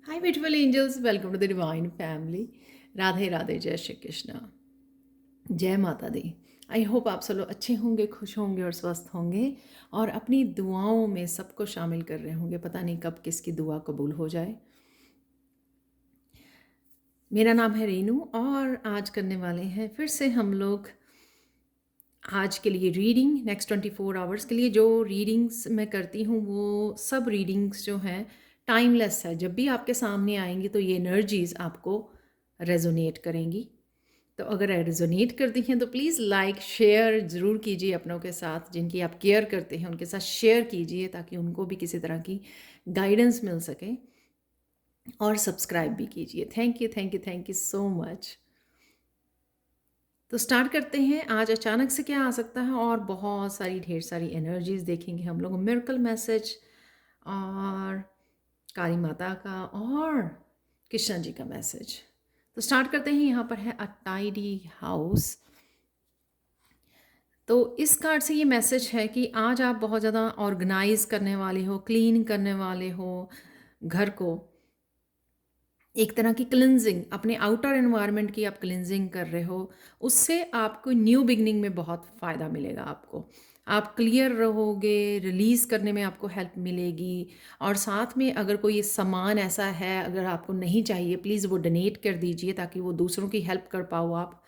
Hi, beautiful angels. Welcome to the Divine Family. Radhe Radhe, जय श्री कृष्णा, जय माता दी। आई होप आप सब लोग अच्छे होंगे, खुश होंगे और स्वस्थ होंगे और अपनी दुआओं में सबको शामिल कर रहे होंगे। पता नहीं कब किसकी दुआ कबूल हो जाए। मेरा नाम है रेनू और आज करने वाले हैं फिर से हम लोग आज के लिए रीडिंग नेक्स्ट 24 आवर्स के लिए। जो रीडिंग्स मैं करती हूँ वो सब रीडिंग्स जो हैं टाइमलेस है। जब भी आपके सामने आएंगी तो ये एनर्जीज़ आपको रेजोनेट करेंगी। तो अगर रेजोनेट करती हैं तो प्लीज़ लाइक शेयर ज़रूर कीजिए अपनों के साथ, जिनकी आप केयर करते हैं उनके साथ शेयर कीजिए ताकि उनको भी किसी तरह की गाइडेंस मिल सके, और सब्सक्राइब भी कीजिए। Thank you thank you thank you so much. तो स्टार्ट करते हैं। आज अचानक से क्या आ सकता है और बहुत सारी ढेर सारी एनर्जीज देखेंगे हम लोग। मिरेकल मैसेज और काली माता का और कृष्ण जी का मैसेज। तो स्टार्ट करते हैं। यहाँ पर है अ टाइडी हाउस। तो इस कार्ड से ये मैसेज है कि आज आप बहुत ज़्यादा ऑर्गेनाइज करने वाले हो, क्लीन करने वाले हो घर को। एक तरह की क्लिनजिंग, अपने आउटर एनवायरनमेंट की आप क्लिनजिंग कर रहे हो। उससे आपको न्यू बिगनिंग में बहुत फ़ायदा मिलेगा। आपको आप क्लियर रहोगे, रिलीज़ करने में आपको हेल्प मिलेगी। और साथ में अगर कोई सामान ऐसा है अगर आपको नहीं चाहिए, प्लीज़ वो डोनेट कर दीजिए ताकि वो दूसरों की हेल्प कर पाओ आप।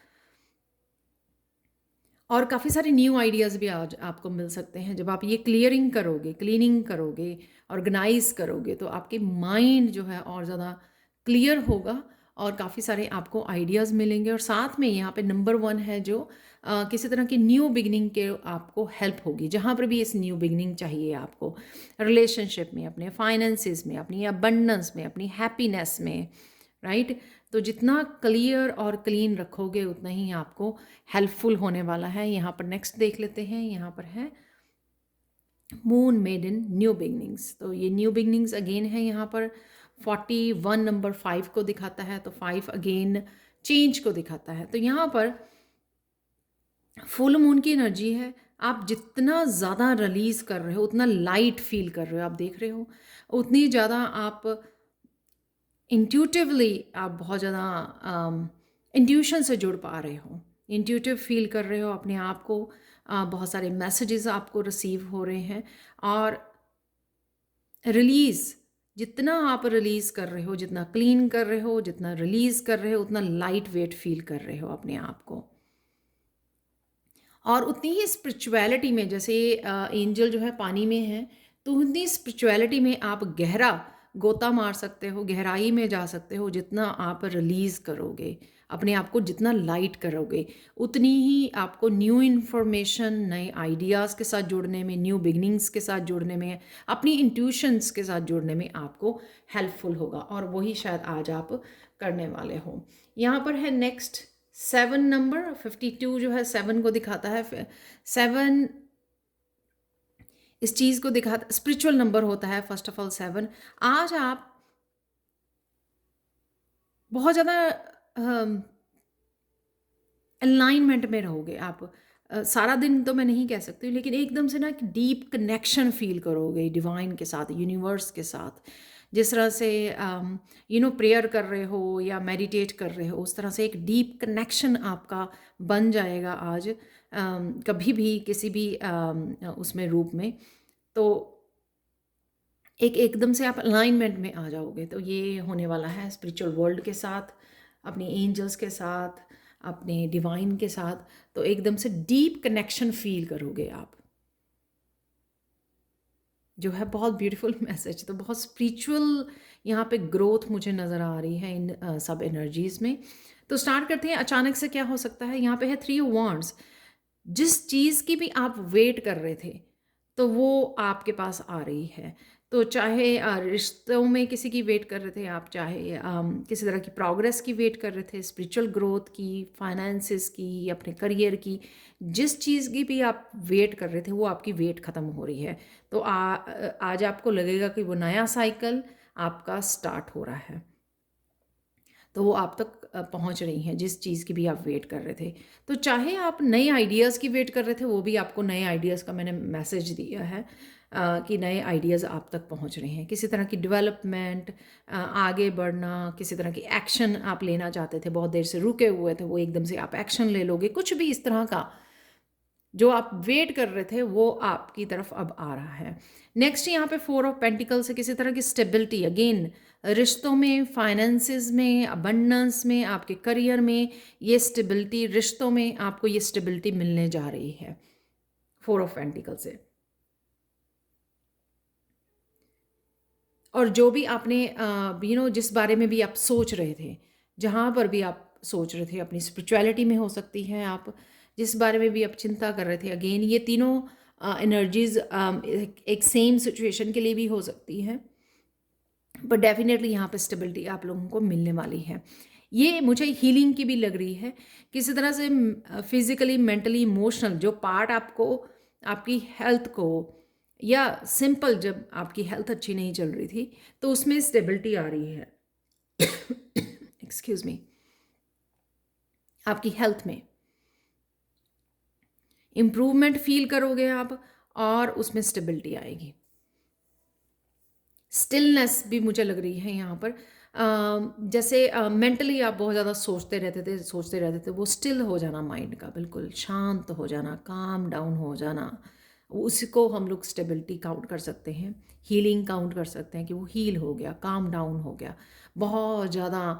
और काफ़ी सारे न्यू आइडियाज़ भी आज आपको मिल सकते हैं। जब आप ये क्लियरिंग करोगे, क्लीनिंग करोगे, ऑर्गेनाइज करोगे तो आपके माइंड जो है और ज़्यादा क्लियर होगा और काफ़ी सारे आपको आइडियाज़ मिलेंगे। और साथ में यहाँ पे नंबर 1 है जो किसी तरह की न्यू बिगनिंग के आपको हेल्प होगी। जहाँ पर भी इस न्यू बिगनिंग चाहिए आपको, रिलेशनशिप में, अपने फाइनेंसिस में, अपनी अबंडेंस में, अपनी हैप्पीनेस में, राइट। तो जितना क्लियर और क्लीन रखोगे उतना ही आपको हेल्पफुल होने वाला है। यहाँ पर नेक्स्ट देख लेते हैं। यहाँ पर है moon made in new beginnings. तो ये न्यू बिगनिंग्स अगेन है। यहाँ पर 41 नंबर 5 को दिखाता है। तो 5 अगेन चेंज को दिखाता है। तो यहाँ पर फुल मून की एनर्जी है। आप जितना ज़्यादा रिलीज़ कर रहे हो उतना लाइट फील कर रहे हो, आप देख रहे हो, उतनी ज़्यादा आप इंट्यूटिवली आप बहुत ज़्यादा इंट्यूशन से जुड़ पा रहे हो, इंट्यूटिव फील कर रहे हो अपने आप को। बहुत सारे मैसेजेस आपको रिसीव हो रहे हैं। और रिलीज़, जितना आप रिलीज़ कर रहे हो, जितना क्लीन कर रहे हो, जितना रिलीज़ कर रहे हो, उतना लाइट वेट फील कर रहे हो अपने आप को। और उतनी ही स्पिरिचुअलिटी में, जैसे एंजल जो है पानी में है, तो उतनी स्पिरिचुअलिटी में आप गहरा गोता मार सकते हो, गहराई में जा सकते हो। जितना आप रिलीज़ करोगे अपने आप को, जितना लाइट करोगे, उतनी ही आपको न्यू इन्फॉर्मेशन, नए आइडियाज़ के साथ जुड़ने में, न्यू बिगनिंग्स के साथ जुड़ने में, अपनी इंट्यूशंस के साथ जुड़ने में आपको हेल्पफुल होगा। और वही शायद आज आप करने वाले हो। यहाँ पर है नेक्स्ट 7 नंबर 52 जो है 7 को दिखाता है। 7 इस चीज़ को दिखाता, स्पिरिचुअल नंबर होता है फर्स्ट ऑफ ऑल 7। आज आप बहुत ज़्यादा अलाइनमेंट में रहोगे आप। सारा दिन तो मैं नहीं कह सकती हूँ, लेकिन एकदम से ना एक डीप कनेक्शन फील करोगे डिवाइन के साथ, यूनिवर्स के साथ। जिस तरह से प्रेयर कर रहे हो या मेडिटेट कर रहे हो, उस तरह से एक डीप कनेक्शन आपका बन जाएगा आज। कभी भी किसी भी उसमें रूप में। तो एक एकदम से आप अलाइनमेंट में आ जाओगे। तो ये होने वाला है स्पिरिचुअल वर्ल्ड के साथ, अपने एंजल्स के साथ, अपने डिवाइन के साथ। तो एकदम से डीप कनेक्शन फील करोगे आप, जो है बहुत ब्यूटीफुल मैसेज। तो बहुत स्पिरिचुअल यहाँ पे ग्रोथ मुझे नज़र आ रही है इन सब एनर्जीज़ में। तो स्टार्ट करते हैं। अचानक से क्या हो सकता है। यहाँ पे है 3 wands। जिस चीज़ की भी आप वेट कर रहे थे तो वो आपके पास आ रही है। तो चाहे रिश्तों में किसी की वेट कर रहे थे आप, चाहे किसी तरह की प्रोग्रेस की वेट कर रहे थे, स्पिरिचुअल ग्रोथ की, फाइनेंसिस की, अपने करियर की, जिस चीज़ की भी आप वेट कर रहे थे वो आपकी वेट ख़त्म हो रही है। तो आज आपको लगेगा कि वो नया साइकिल आपका स्टार्ट हो रहा है। तो वो आप तक पहुंच रही हैं, जिस चीज़ की भी आप वेट कर रहे थे। तो चाहे आप नए आइडियाज़ की वेट कर रहे थे, वो भी आपको नए आइडियाज़ का मैंने मैसेज दिया है कि नए आइडियाज़ आप तक पहुंच रहे हैं। किसी तरह की डेवलपमेंट, आगे बढ़ना, किसी तरह की एक्शन आप लेना चाहते थे, बहुत देर से रुके हुए थे, वो एकदम से आप एक्शन ले लोगे। कुछ भी इस तरह का जो आप वेट कर रहे थे वो आपकी तरफ अब आ रहा है। नेक्स्ट यहाँ पे 4 ऑफ पेंटिकल से किसी तरह की स्टेबिलिटी, अगेन रिश्तों में, फाइनेंसेस में, अबंडेंस में, आपके करियर में ये स्टेबिलिटी, रिश्तों में आपको ये स्टेबिलिटी मिलने जा रही है 4 ऑफ पेंटिकल से। और जो भी आपने जिस बारे में भी आप सोच रहे थे, जहाँ पर भी आप सोच रहे थे, अपनी स्पिरिचुअलिटी में हो सकती है, आप जिस बारे में भी आप चिंता कर रहे थे, अगेन ये तीनों एनर्जीज एक सेम सिचुएशन के लिए भी हो सकती है, बट डेफिनेटली यहाँ पे स्टेबिलिटी आप लोगों को मिलने वाली है। ये मुझे हीलिंग की भी लग रही है किसी तरह से, फिजिकली, मेंटली, इमोशनल जो पार्ट आपको आपकी हेल्थ को, या सिंपल जब आपकी हेल्थ अच्छी नहीं चल रही थी तो उसमें स्टेबिलिटी आ रही है। Excuse me. आपकी हेल्थ में इम्प्रूवमेंट फील करोगे आप, और उसमें स्टेबिलिटी आएगी। स्टिलनेस भी मुझे लग रही है यहाँ पर, जैसे मेंटली आप बहुत ज़्यादा सोचते रहते थे, वो स्टिल हो जाना, माइंड का बिल्कुल शांत हो जाना, काम डाउन हो जाना, उसको हम लोग स्टेबिलिटी काउंट कर सकते हैं, हीलिंग काउंट कर सकते हैं कि वो हील हो गया, काम डाउन हो गया। बहुत ज़्यादा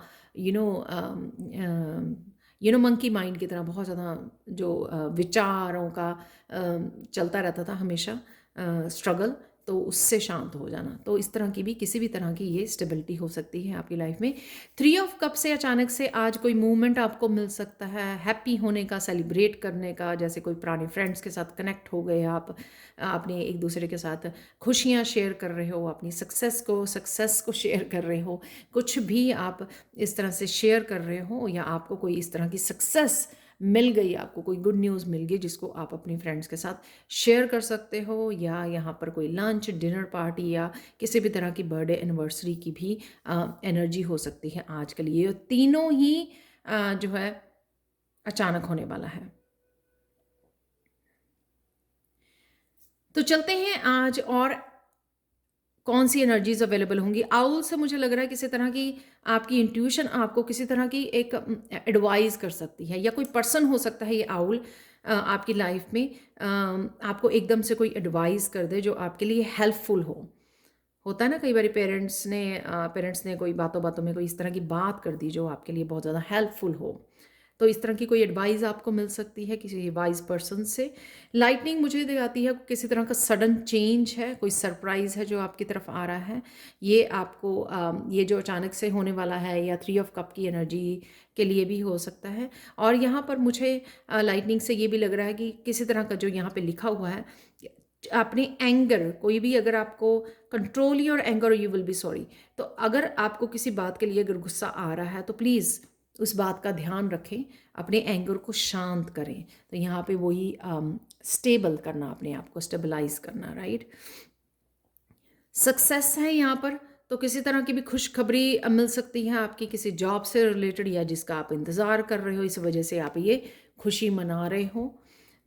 यू नो मंकी माइंड की तरह बहुत ज़्यादा जो विचारों का चलता रहता था हमेशा, स्ट्रगल, तो उससे शांत हो जाना। तो इस तरह की भी, किसी भी तरह की ये स्टेबिलिटी हो सकती है आपकी लाइफ में। 3 ऑफ कप से अचानक से आज कोई मूवमेंट आपको मिल सकता है, हैप्पी होने का, सेलिब्रेट करने का, जैसे कोई पुराने फ्रेंड्स के साथ कनेक्ट हो गए आप, अपने एक दूसरे के साथ खुशियाँ शेयर कर रहे हो, अपनी सक्सेस को शेयर कर रहे हो, कुछ भी आप इस तरह से शेयर कर रहे हो, या आपको कोई इस तरह की सक्सेस मिल गई, आपको कोई गुड न्यूज़ मिल गई जिसको आप अपनी फ्रेंड्स के साथ शेयर कर सकते हो, या यहाँ पर कोई लंच, डिनर पार्टी, या किसी भी तरह की बर्थडे एनिवर्सरी की भी एनर्जी हो सकती है आज के लिए। तीनों ही जो है अचानक होने वाला है। तो चलते हैं आज और कौन सी एनर्जीज अवेलेबल होंगी। आउल से मुझे लग रहा है किसी तरह की आपकी इंट्यूशन आपको किसी तरह की एक एडवाइस कर सकती है, या कोई पर्सन हो सकता है ये आउल आपकी लाइफ में आपको एकदम से कोई एडवाइस कर दे जो आपके लिए हेल्पफुल हो। होता है ना कई बार पेरेंट्स ने कोई बातों बातों में कोई इस तरह की बात कर दी जो आपके लिए बहुत ज़्यादा हेल्पफुल हो। तो इस तरह की कोई एडवाइस आपको मिल सकती है किसी वाइज पर्सन से। लाइटनिंग मुझे दिखाती है किसी तरह का सडन चेंज है, कोई सरप्राइज़ है जो आपकी तरफ आ रहा है। ये आपको ये जो अचानक से होने वाला है, या 3 ऑफ कप की एनर्जी के लिए भी हो सकता है। और यहाँ पर मुझे लाइटनिंग से ये भी लग रहा है कि किसी तरह का जो यहाँ पे लिखा हुआ है, अपने एंगर, कोई भी अगर आपको control your anger you will B sorry, तो अगर आपको किसी बात के लिए अगर गुस्सा आ रहा है तो प्लीज़ उस बात का ध्यान रखें, अपने एंगर को शांत करें। तो यहाँ पे वही स्टेबल करना, अपने आप को स्टेबलाइज करना, राइट। सक्सेस है यहाँ पर, तो किसी तरह की भी खुशखबरी मिल सकती है आपकी किसी जॉब से रिलेटेड, या जिसका आप इंतज़ार कर रहे हो, इस वजह से आप ये खुशी मना रहे हो,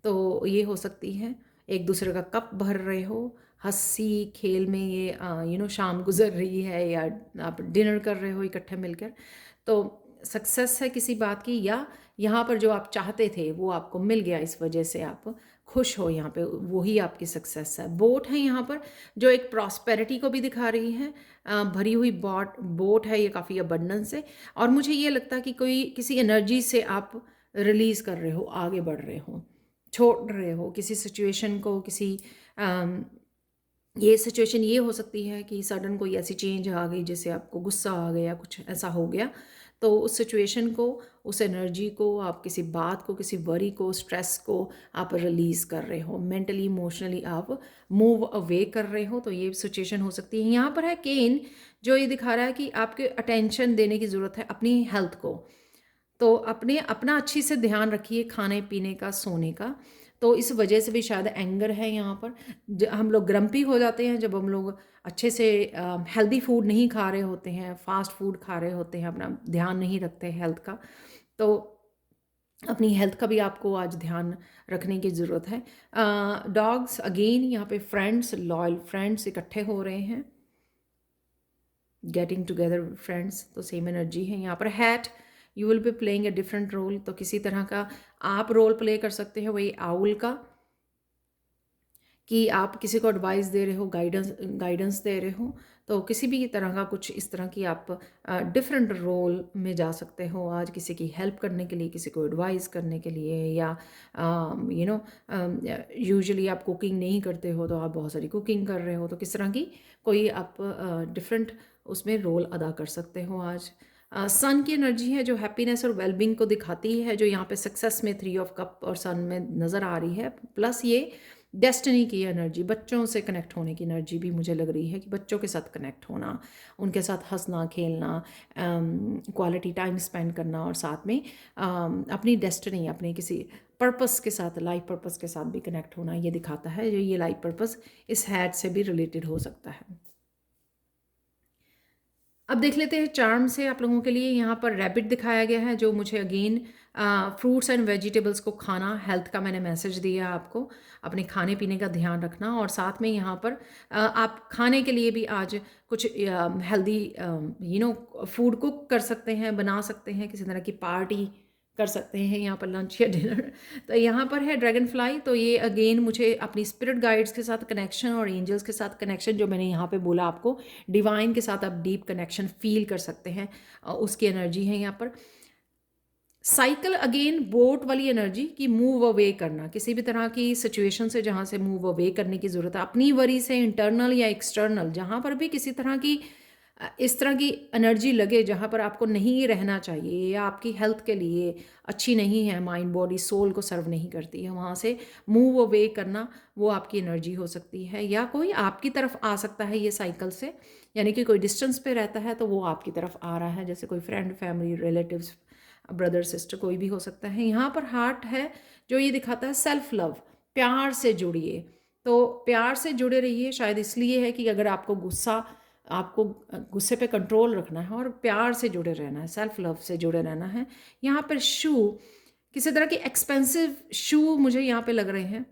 तो ये हो सकती है। एक दूसरे का कप भर रहे हो, हंसी खेल में ये शाम गुजर रही है, या आप डिनर कर रहे हो इकट्ठे मिलकर, तो सक्सेस है किसी बात की, या यहाँ पर जो आप चाहते थे वो आपको मिल गया, इस वजह से आप खुश हो, यहाँ पे वही आपकी सक्सेस है। बोट है यहाँ पर जो एक प्रॉस्पेरिटी को भी दिखा रही है, भरी हुई बोट है, ये काफ़ी अबंडेंस है। और मुझे ये लगता है कि कोई किसी एनर्जी से आप रिलीज़ कर रहे हो, आगे बढ़ रहे हो, छोड़ रहे हो किसी सिचुएशन को, किसी ये सिचुएशन ये हो सकती है कि सडन कोई ऐसी चेंज आ गई जिससे आपको गुस्सा आ गया, कुछ ऐसा हो गया, तो उस सिचुएशन को, उस एनर्जी को, आप किसी बात को, किसी वरी को, स्ट्रेस को आप रिलीज़ कर रहे हो, मेंटली इमोशनली आप मूव अवे कर रहे हो, तो ये सिचुएशन हो सकती है। यहाँ पर है केन, जो ये दिखा रहा है कि आपके अटेंशन देने की ज़रूरत है अपनी हेल्थ को, तो अपना अच्छी से ध्यान रखिए, खाने पीने का, सोने का। तो इस वजह से भी शायद एंगर है यहाँ पर। हम लोग ग्रम्पी हो जाते हैं जब हम लोग अच्छे से हेल्दी फूड नहीं खा रहे होते हैं, फास्ट फूड खा रहे होते हैं, अपना ध्यान नहीं रखते हेल्थ का। तो अपनी हेल्थ का भी आपको आज ध्यान रखने की ज़रूरत है। डॉग्स अगेन यहाँ पे फ्रेंड्स, लॉयल फ्रेंड्स इकट्ठे हो रहे हैं, गेटिंग टुगेदर फ्रेंड्स, तो सेम एनर्जी है यहाँ पर। Hat, you will be playing a different role, तो किसी तरह का आप रोल प्ले कर सकते हो वही आउल का, कि आप किसी को एडवाइस दे रहे हो, गाइडेंस दे रहे हो। तो किसी भी तरह का कुछ इस तरह की आप डिफरेंट रोल में जा सकते हो आज, किसी की हेल्प करने के लिए, किसी को एडवाइस करने के लिए, या यूजुअली आप कुकिंग नहीं करते हो तो आप बहुत सारी कुकिंग कर रहे हो, तो किस तरह की कोई आप डिफरेंट उसमें रोल अदा कर सकते हो आज। सन की एनर्जी है जो हैप्पीनेस और वेलबींग को दिखाती है, जो यहाँ पे सक्सेस में 3 ऑफ कप और सन में नज़र आ रही है। प्लस ये डेस्टिनी की एनर्जी, बच्चों से कनेक्ट होने की एनर्जी भी मुझे लग रही है, कि बच्चों के साथ कनेक्ट होना, उनके साथ हंसना खेलना, क्वालिटी टाइम स्पेंड करना, और साथ में अपनी डेस्टिनी, अपने किसी पर्पस के साथ, लाइफ पर्पस के साथ भी कनेक्ट होना ये दिखाता है। जो ये लाइफ पर्पस इस हैट से भी रिलेटेड हो सकता है। अब देख लेते हैं चार्म से आप लोगों के लिए। यहाँ पर रैबिट दिखाया गया है, जो मुझे अगेन फ्रूट्स एंड वेजिटेबल्स को खाना, हेल्थ का मैंने मैसेज दिया आपको, अपने खाने पीने का ध्यान रखना। और साथ में यहाँ पर आप खाने के लिए भी आज कुछ हेल्दी फूड कुक कर सकते हैं, बना सकते हैं, किसी तरह की पार्टी कर सकते हैं यहाँ पर, लंच या डिनर। तो यहाँ पर है ड्रैगन फ्लाई, तो ये अगेन मुझे अपनी स्पिरिट गाइड्स के साथ कनेक्शन और एंजल्स के साथ कनेक्शन, जो मैंने यहाँ पे बोला आपको, डिवाइन के साथ आप डीप कनेक्शन फील कर सकते हैं, उसकी एनर्जी है यहाँ पर। साइकिल अगेन बोट वाली एनर्जी, की मूव अवे करना, किसी भी तरह की सिचुएशन से जहाँ से मूव अवे करने की ज़रूरत है, अपनी वरी से, इंटरनल या एक्सटर्नल, जहाँ पर भी किसी तरह की इस तरह की एनर्जी लगे जहाँ पर आपको नहीं रहना चाहिए, या आपकी हेल्थ के लिए अच्छी नहीं है, माइंड बॉडी सोल को सर्व नहीं करती है, वहाँ से मूव अवे करना, वो आपकी एनर्जी हो सकती है। या कोई आपकी तरफ आ सकता है ये साइकिल से, यानी कि कोई डिस्टेंस पे रहता है तो वो आपकी तरफ आ रहा है, जैसे कोई friend, family, relatives, brother, sister, कोई भी हो सकता है। यहाँ पर हार्ट है जो ये दिखाता है सेल्फ लव, प्यार से जुड़िए, तो प्यार से जुड़े रहिए। शायद इसलिए है कि अगर आपको गुस्से पे कंट्रोल रखना है और प्यार से जुड़े रहना है, सेल्फ लव से जुड़े रहना है। यहाँ पर शू, किसी तरह की एक्सपेंसिव शू मुझे यहाँ पे लग रहे हैं।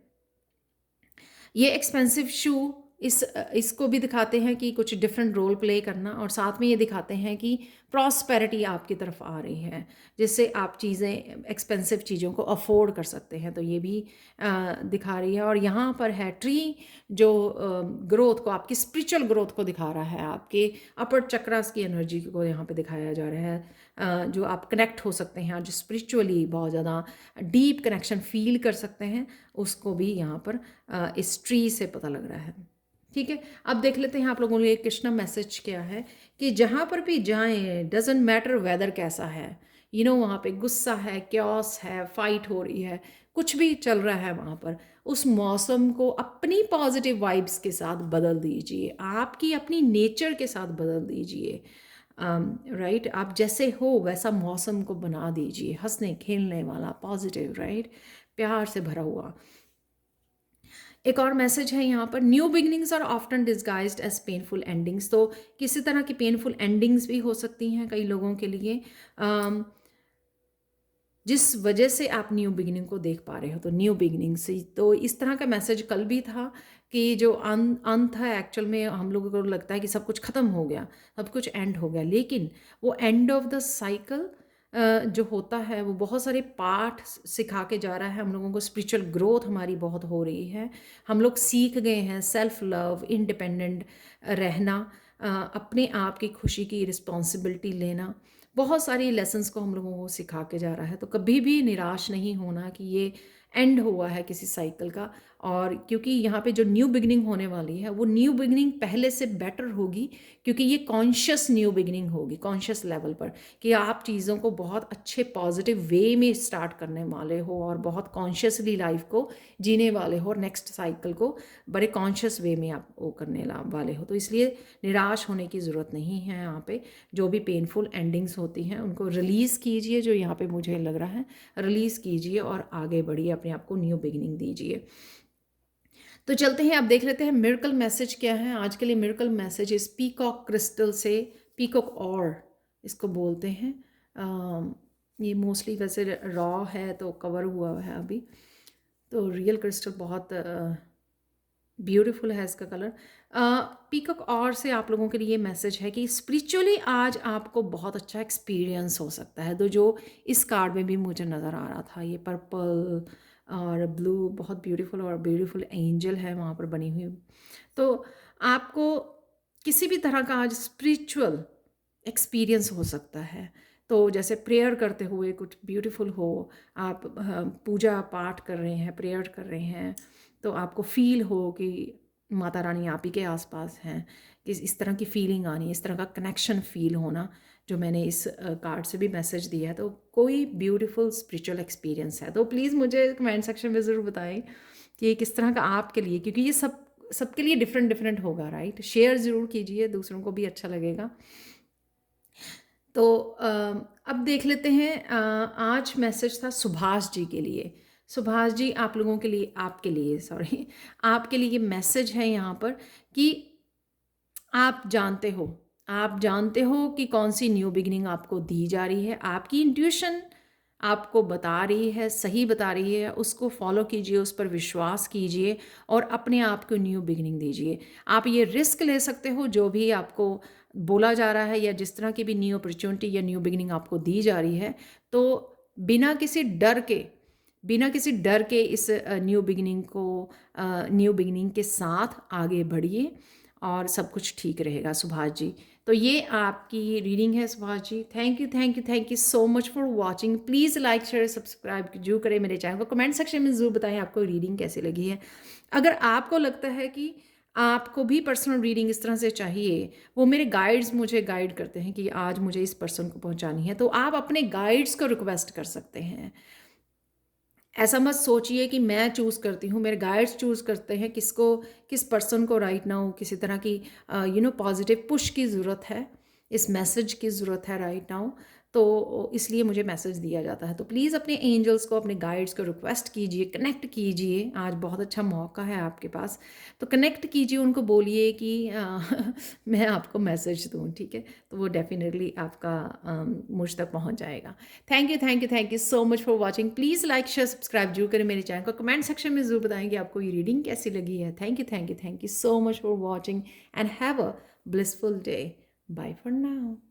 ये एक्सपेंसिव शू इसको भी दिखाते हैं कि कुछ डिफरेंट रोल प्ले करना, और साथ में ये दिखाते हैं कि प्रॉस्पेरिटी आपकी तरफ आ रही है, जिससे आप चीज़ें, एक्सपेंसिव चीज़ों को अफोर्ड कर सकते हैं, तो ये भी दिखा रही है। और यहाँ पर है ट्री, जो ग्रोथ को, आपकी स्पिरिचुअल ग्रोथ को दिखा रहा है, आपके अपर चक्रास की एनर्जी को यहाँ पे दिखाया जा रहा है, जो आप कनेक्ट हो सकते हैं, जो स्पिरिचुअली बहुत ज़्यादा डीप कनेक्शन फील कर सकते हैं, उसको भी यहाँ पर इस ट्री से पता लग रहा है। ठीक है, अब देख लेते हैं आप लोगों ने कृष्णा मैसेज क्या है, कि जहाँ पर भी जाएं, डजेंट मैटर वेदर कैसा है, वहाँ पे गुस्सा है, क्योस है, फाइट हो रही है, कुछ भी चल रहा है वहाँ पर, उस मौसम को अपनी पॉजिटिव वाइब्स के साथ बदल दीजिए, आपकी अपनी नेचर के साथ बदल दीजिए। राइट, आप जैसे हो वैसा मौसम को बना दीजिए, हंसने खेलने वाला, पॉजिटिव, राइट, प्यार से भरा हुआ। एक और मैसेज है यहाँ पर, new beginnings are often disguised as painful endings, तो किसी तरह की पेनफुल एंडिंग्स भी हो सकती हैं कई लोगों के लिए, जिस वजह से आप न्यू बिगिनिंग को देख पा रहे हो, तो न्यू बिगिनिंग से, तो इस तरह का मैसेज कल भी था, कि जो अंत है, एक्चुअल में हम लोगों को लगता है कि सब कुछ ख़त्म हो गया, सब कुछ एंड हो गया, लेकिन वो एंड ऑफ द साइकिल जो होता है, वो बहुत सारे पाठ सिखा के जा रहा है हम लोगों को, स्पिरिचुअल ग्रोथ हमारी बहुत हो रही है, हम लोग सीख गए हैं सेल्फ लव, इंडिपेंडेंट रहना, अपने आप की खुशी की रिस्पॉन्सिबिलिटी लेना, बहुत सारी लेसन्स को हम लोगों को सिखा के जा रहा है। तो कभी भी निराश नहीं होना कि ये एंड हुआ है किसी साइकिल का, और क्योंकि यहाँ पे जो न्यू बिगिनिंग होने वाली है वो न्यू बिगिनिंग पहले से बेटर होगी, क्योंकि ये कॉन्शियस न्यू बिगिनिंग होगी, कॉन्शियस लेवल पर, कि आप चीज़ों को बहुत अच्छे पॉजिटिव वे में स्टार्ट करने वाले हो और बहुत कॉन्शियसली लाइफ को जीने वाले हो और नेक्स्ट साइकिल को बड़े कॉन्शियस वे में आप वो करने वाले हो। तो इसलिए निराश होने की ज़रूरत नहीं है। यहाँ पे जो भी पेनफुल एंडिंग्स होती हैं उनको रिलीज़ कीजिए, जो यहाँ पे मुझे लग रहा है रिलीज़ कीजिए और आगे बढ़िए, अपने आप को न्यू बिगिनिंग दीजिए। तो चलते हैं, अब देख लेते हैं मिरेकल मैसेज क्या है आज के लिए। मिरेकल मैसेज इस पीकॉक क्रिस्टल से, पीकॉक और इसको बोलते हैं। ये मोस्टली वैसे रॉ है तो कवर हुआ है अभी, तो रियल क्रिस्टल बहुत ब्यूटीफुल है इसका कलर। पीकॉक और से आप लोगों के लिए मैसेज है कि स्पिरिचुअली आज आपको बहुत अच्छा एक्सपीरियंस हो सकता है। तो जो इस कार्ड में भी मुझे नज़र आ रहा था, ये पर्पल और ब्लू बहुत ब्यूटीफुल और ब्यूटीफुल एंजल है वहाँ पर बनी हुई। तो आपको किसी भी तरह का आज स्पिरिचुअल एक्सपीरियंस हो सकता है। तो जैसे प्रेयर करते हुए कुछ ब्यूटीफुल हो, आप पूजा पाठ कर रहे हैं, प्रेयर कर रहे हैं, तो आपको फील हो कि माता रानी आप ही के आसपास हैं, कि इस तरह की फीलिंग आनी, इस तरह का कनेक्शन फील होना, जो मैंने इस कार्ड से भी मैसेज दिया है। तो कोई ब्यूटीफुल स्पिरिचुअल एक्सपीरियंस है तो प्लीज़ मुझे कमेंट सेक्शन में ज़रूर बताएं कि ये किस तरह का आपके लिए, क्योंकि ये सबके लिए डिफरेंट डिफरेंट होगा, राइट। शेयर ज़रूर कीजिए, दूसरों को भी अच्छा लगेगा। तो अब देख लेते हैं, आज मैसेज था सुभाष जी के लिए। सुभाष जी, आप लोगों के लिए, आपके लिए सॉरी, आपके लिए ये मैसेज है यहाँ पर कि आप जानते हो कि कौन सी न्यू बिगिनिंग आपको दी जा रही है। आपकी इंट्यूशन आपको बता रही है, सही बता रही है, उसको फॉलो कीजिए, उस पर विश्वास कीजिए और अपने आप को न्यू बिगिनिंग दीजिए। आप ये रिस्क ले सकते हो, जो भी आपको बोला जा रहा है या जिस तरह की भी न्यू अपॉर्चुनिटी या न्यू बिगिनिंग आपको दी जा रही है, तो बिना किसी डर के इस न्यू बिगिनिंग के साथ आगे बढ़िए और सब कुछ ठीक रहेगा सुभाष जी। तो ये आपकी रीडिंग है Subhash ji. Thank you so much for watching. Please like share subscribe जरूर करें मेरे चैनल को। कमेंट सेक्शन में ज़रूर बताएं आपको रीडिंग कैसी लगी है। अगर आपको लगता है कि आपको भी पर्सनल रीडिंग इस तरह से चाहिए, वो मेरे गाइड्स मुझे गाइड करते हैं कि आज मुझे इस पर्सन को पहुंचानी है, तो आप अपने गाइड्स को रिक्वेस्ट कर सकते हैं। ऐसा मत सोचिए कि मैं चूज़ करती हूँ, मेरे गाइड्स चूज़ करते हैं किस पर्सन को राइट नाउ किसी तरह की पॉजिटिव पुश की ज़रूरत है, इस मैसेज की ज़रूरत है राइट नाउ, तो इसलिए मुझे मैसेज दिया जाता है। तो प्लीज़ अपने एंजल्स को, अपने गाइड्स को रिक्वेस्ट कीजिए, कनेक्ट कीजिए। आज बहुत अच्छा मौका है आपके पास, तो कनेक्ट कीजिए, उनको बोलिए कि मैं आपको मैसेज दूँ, ठीक है। तो वो डेफिनेटली आपका मुझ तक पहुँच जाएगा। Thank you so much for watching. Please like share subscribe जरूर करें मेरे चैनल को। कमेंट सेक्शन में ज़रूर बताएंगे आपको ये रीडिंग कैसी लगी है। Thank you so much for watching and have a blissful day. Bye for now.